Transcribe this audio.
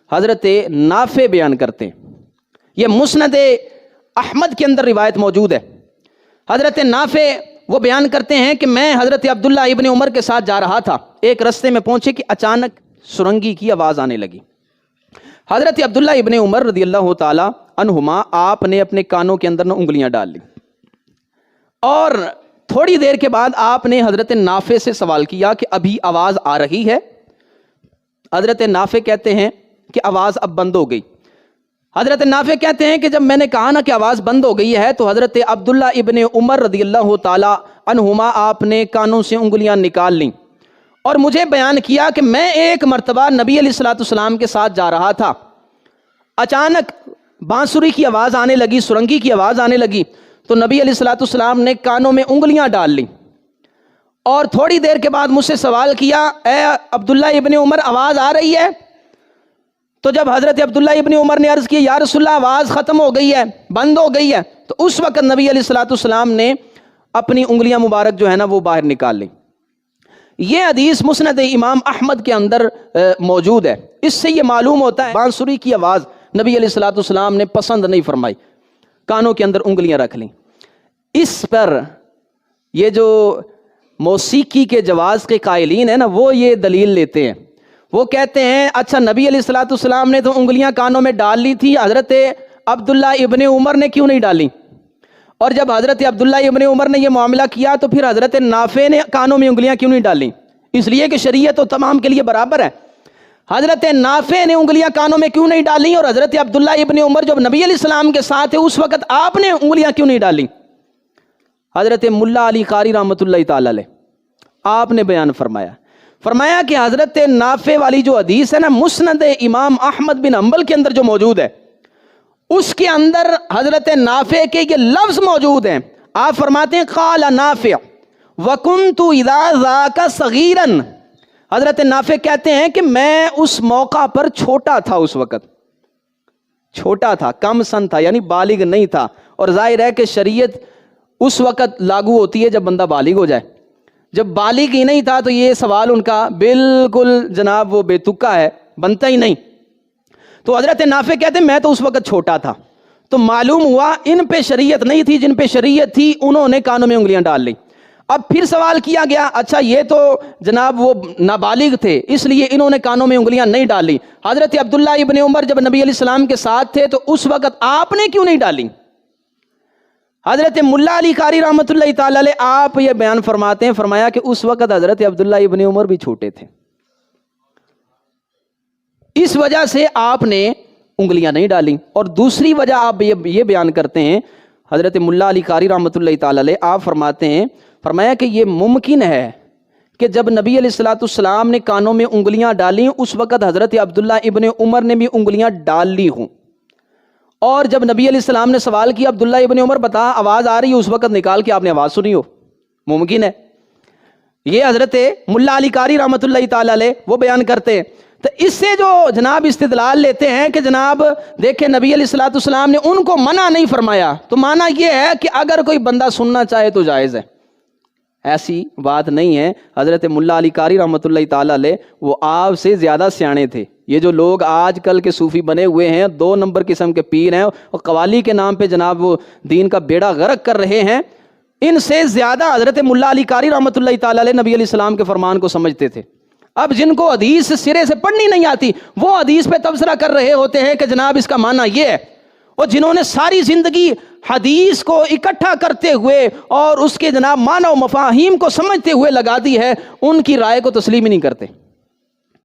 حضرت نافع بیان کرتے ہیں، یہ مسند احمد کے اندر روایت موجود ہے۔ حضرت نافع وہ بیان کرتے ہیں کہ میں حضرت عبداللہ ابن عمر کے ساتھ جا رہا تھا، ایک رستے میں پہنچے کہ اچانک سرنگی کی آواز آنے لگی۔ حضرت عبداللہ ابن عمر رضی اللہ تعالی عنہما آپ نے اپنے کانوں کے اندر انگلیاں ڈال لی، اور تھوڑی دیر کے بعد آپ نے حضرت نافع سے سوال کیا کہ ابھی آواز آ رہی ہے؟ حضرت نافع کہتے ہیں کہ آواز اب بند ہو گئی۔ حضرت نافع کہتے ہیں کہ جب میں نے کہا نا کہ آواز بند ہو گئی ہے تو حضرت عبداللہ ابن عمر رضی اللہ تعالی عنہما آپ نے کانوں سے انگلیاں نکال لیں اور مجھے بیان کیا کہ میں ایک مرتبہ نبی علیہ الصلوۃ والسلام کے ساتھ جا رہا تھا، اچانک بانسری کی آواز آنے لگی، سرنگی کی آواز آنے لگی، تو نبی علیہ الصلوۃ والسلام نے کانوں میں انگلیاں ڈال لیں اور تھوڑی دیر کے بعد مجھ سے سوال کیا، اے عبداللہ ابن عمر آواز آ رہی ہے؟ تو جب حضرت عبداللہ ابن عمر نے عرض کی یا رسول اللہ آواز ختم ہو گئی ہے، بند ہو گئی ہے، تو اس وقت نبی علیہ الصلوۃ والسلام نے اپنی انگلیاں مبارک جو ہے نا وہ باہر نکال لیں۔ یہ حدیث مسند امام احمد کے اندر موجود ہے۔ اس سے یہ معلوم ہوتا ہے بانسری کی آواز نبی علیہ الصلوۃ والسلام نے پسند نہیں فرمائی، کانوں کے اندر انگلیاں رکھ لیں۔ اس پر یہ جو موسیقی کے جواز کے قائلین ہیں نا وہ یہ دلیل لیتے ہیں، وہ کہتے ہیں اچھا نبی علیہ الصلوۃ والسلام نے تو انگلیاں کانوں میں ڈال لی تھی، حضرت عبداللہ ابن عمر نے کیوں نہیں ڈالی؟ اور جب حضرت عبداللہ ابن عمر نے یہ معاملہ کیا تو پھر حضرت نافع نے کانوں میں انگلیاں کیوں نہیں ڈالیں؟ اس لیے کہ شریعت تو تمام کے لیے برابر ہے۔ حضرت نافع نے انگلیاں کانوں میں کیوں نہیں ڈالیں اور حضرت عبداللہ ابن عمر جب نبی علیہ السلام کے ساتھ تھے اس وقت آپ نے انگلیاں کیوں نہیں ڈالیں؟ حضرت ملا علی قاری رحمۃ اللہ تعالی علیہ آپ نے بیان فرمایا کہ حضرت نافع والی جو حدیث ہے نا مسند امام احمد بن حنبل کے اندر جو موجود ہے اس کے اندر حضرت نافع کے یہ لفظ موجود ہیں۔ آپ فرماتے ہیں قال نافع وکنت اذا ذاک صغیرا، حضرت نافع کہتے ہیں کہ میں اس موقع پر چھوٹا تھا، اس وقت چھوٹا تھا، کم سن تھا، یعنی بالغ نہیں تھا، اور ظاہر ہے کہ شریعت اس وقت لاگو ہوتی ہے جب بندہ بالغ ہو جائے، جب بالغ ہی نہیں تھا تو یہ سوال ان کا بالکل جناب وہ بے تکا ہے، بنتا ہی نہیں۔ تو حضرت نافع کہتے ہیں میں تو اس وقت چھوٹا تھا، تو معلوم ہوا ان پہ شریعت نہیں تھی، جن پہ شریعت تھی انہوں نے کانوں میں انگلیاں ڈال لی۔ اب پھر سوال کیا گیا اچھا یہ تو جناب وہ نابالغ تھے اس لیے انہوں نے کانوں میں انگلیاں نہیں ڈالی، حضرت عبداللہ ابن عمر جب نبی علیہ السلام کے ساتھ تھے تو اس وقت آپ نے کیوں نہیں ڈالی؟ حضرت ملا علی قاری رحمۃ اللہ تعالی علیہ آپ یہ بیان فرماتے ہیں، فرمایا کہ اس وقت حضرت عبداللہ ابن عمر بھی چھوٹے تھے، اس وجہ سے آپ نے انگلیاں نہیں ڈالیں۔ اور دوسری وجہ آپ یہ بیان کرتے ہیں، حضرت ملا علی قاری رحمۃ اللہ تعالی علیہ آپ فرماتے ہیں، فرمایا کہ یہ ممکن ہے کہ جب نبی علیہ الصلوۃ والسلام نے کانوں میں انگلیاں ڈالیں اس وقت حضرت عبداللہ ابن عمر نے بھی انگلیاں ڈال لی ہوں، اور جب نبی علیہ السلام نے سوال کیا عبداللہ ابن عمر بتا آواز آ رہی ہے، اس وقت نکال کے آپ نے آواز سنی ہو، ممکن ہے۔ یہ حضرت ملا علی قاری رحمۃ اللہ تعالی علیہ وہ بیان کرتے ہیں۔ تو اس سے جو جناب استدلال لیتے ہیں کہ جناب دیکھیں نبی علیہ الصلوۃ والسلام نے ان کو منع نہیں فرمایا، تو معنی یہ ہے کہ اگر کوئی بندہ سننا چاہے تو جائز ہے، ایسی بات نہیں ہے۔ حضرت ملا علی قاری رحمۃ اللہ تعالی علیہ وہ آپ سے زیادہ سیانے تھے۔ یہ جو لوگ آج کل کے صوفی بنے ہوئے ہیں، 2 نمبر قسم کے پیر ہیں اور قوالی کے نام پہ جناب وہ دین کا بیڑا غرق کر رہے ہیں، ان سے زیادہ حضرت ملا علی قاری رحمۃ اللہ تعالی علیہ نبی علیہ السلام کے فرمان کو سمجھتے تھے۔ اب جن کو حدیث سرے سے پڑھنی نہیں آتی وہ حدیث پہ تبصرہ کر رہے ہوتے ہیں کہ جناب اس کا معنی یہ ہے، اور جنہوں نے ساری زندگی حدیث کو اکٹھا کرتے ہوئے اور اس کے جناب معنی و مفاہیم کو سمجھتے ہوئے لگا دی ہے، ان کی رائے کو تسلیم ہی نہیں کرتے۔